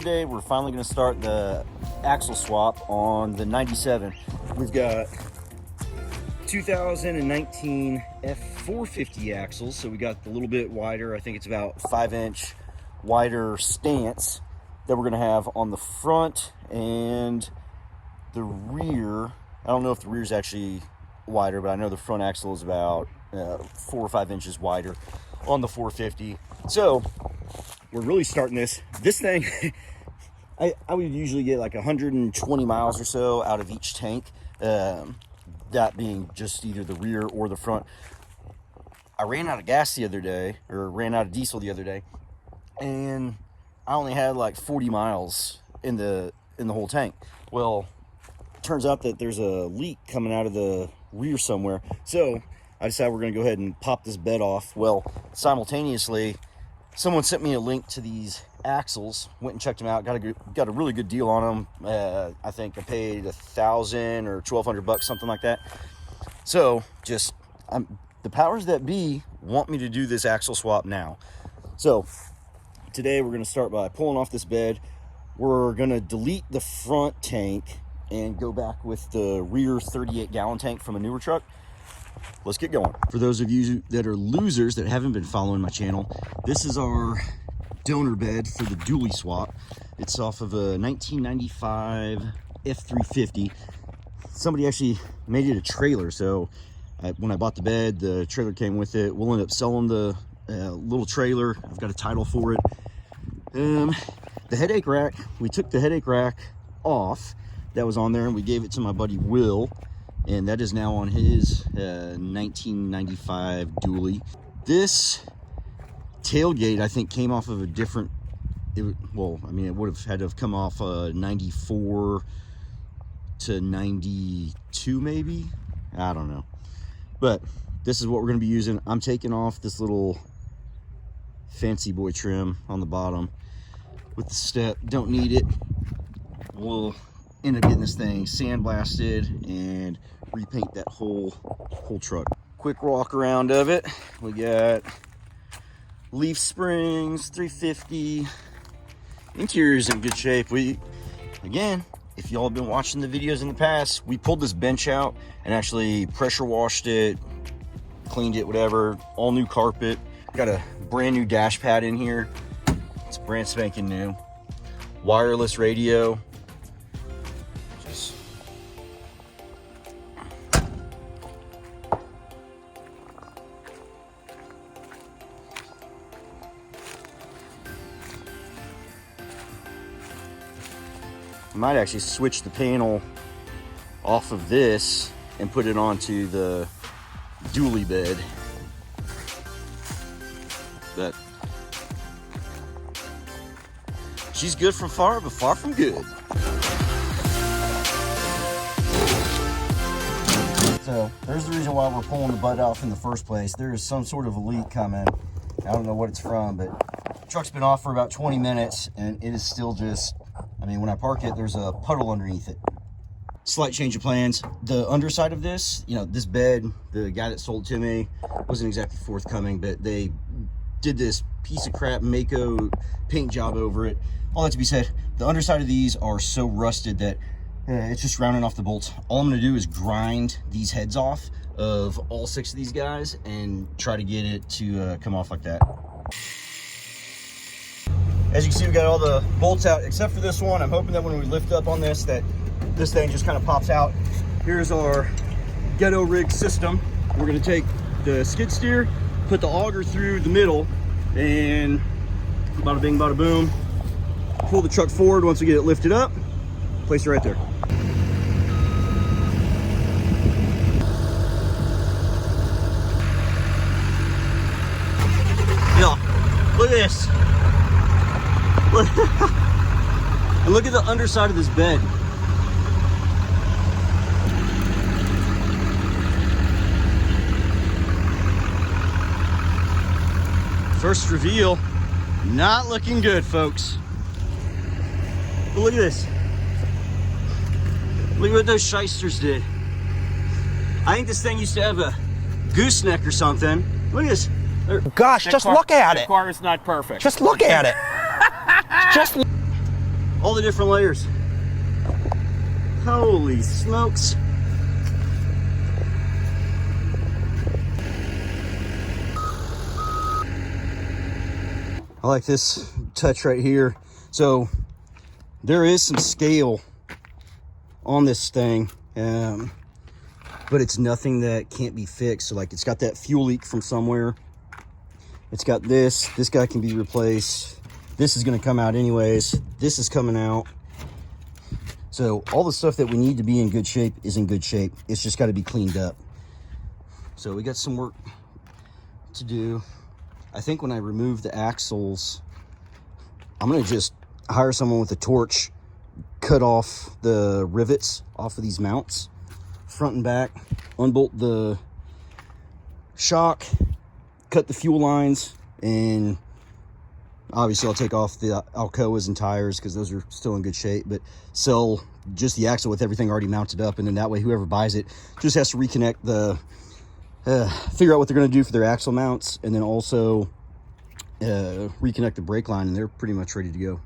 today we're finally going to start the axle swap on the 97. We've got 2019 F450 axles, so we got the little bit wider, I think it's about 5-inch wider stance that we're going to have on the front and the rear. I don't know if the rear is actually wider, but I know the front axle is about 4 or 5 inches wider on the 450. So we're really starting this thing. I would usually get like 120 miles or so out of each tank, that being just either the rear or the front. I ran out of gas the other day, or ran out of diesel the other day, and I only had like 40 miles in the whole tank. Well, it turns out that there's a leak coming out of the rear somewhere, so I decided we're going to go ahead and pop this bed off. Well, simultaneously, someone sent me a link to these axles. Went and checked them out. Got a really good deal on them. I think I paid $1,000 or $1,200, something like that. So just the powers that be want me to do this axle swap now. So today we're going to start by pulling off this bed. We're going to delete the front tank and go back with the rear 38-gallon tank from a newer truck. Let's get going. For those of you that are losers that haven't been following my channel, this is our donor bed for the dually swap. It's off of a 1995 F350. Somebody actually made it a trailer, so when I bought the bed, the trailer came with it. We'll end up selling the little trailer. I've got a title for it. The headache rack, we took the headache rack off that was on there and we gave it to my buddy Will, and that is now on his 1995 dually. This tailgate, I think, came off of a different, well, I mean, it would have had to have come off 94 to 92 maybe, I don't know, but this is what we're going to be using. I'm taking off this little fancy boy trim on the bottom with the step. Don't need it. We'll end up getting this thing sandblasted and repaint that whole truck. Quick walk around of it. We got leaf springs, 350. Interior's in good shape. Again, if y'all have been watching the videos in the past, we pulled this bench out and actually pressure washed it, cleaned it, whatever. All new carpet. Got a brand new dash pad in here. It's brand spanking new. Wireless radio. I might actually switch the panel off of this and put it onto the dually bed. But she's good from far, but far from good. So there's the reason why we're pulling the butt off in the first place. There is some sort of a leak coming. I don't know what it's from, but the truck's been off for about 20 minutes and it is still just, I mean, when I park it, there's a puddle underneath it. Slight change of plans. The underside of this, you know, this bed, the guy that sold it to me wasn't exactly forthcoming, but they did this piece of crap Mako paint job over it. All that to be said, the underside of these are so rusted that it's just rounding off the bolts. All I'm gonna do is grind these heads off of all 6 of these guys and try to get it to come off like that. As you can see, we got all the bolts out except for this one. I'm hoping that when we lift up on this, that this thing just kind of pops out. Here's our ghetto rig system. We're gonna take the skid steer, put the auger through the middle, and bada bing, bada boom. Pull the truck forward once we get it lifted up. Place it right there. Yeah, look at this. And look at the underside of this bed. First reveal, not looking good, folks. But look at this. Look at what those shysters did. I think this thing used to have a gooseneck or something. Look at this. Gosh, just look at it. The car is not perfect. Just look at it. Just. all the different layers. Holy smokes. I like this touch right here. So there is some scale on this thing, but it's nothing that can't be fixed. So like, it's got that fuel leak from somewhere. It's got this guy can be replaced. This is going to come out anyways. This is coming out. So all the stuff that we need to be in good shape is in good shape. It's just got to be cleaned up. So we got some work to do. I think when I remove the axles, I'm going to just hire someone with a torch, cut off the rivets off of these mounts, front and back, unbolt the shock, cut the fuel lines, and obviously I'll take off the Alcoas and tires because those are still in good shape, but sell just the axle with everything already mounted up, and then that way whoever buys it just has to reconnect the figure out what they're going to do for their axle mounts, and then also reconnect the brake line, and they're pretty much ready to go.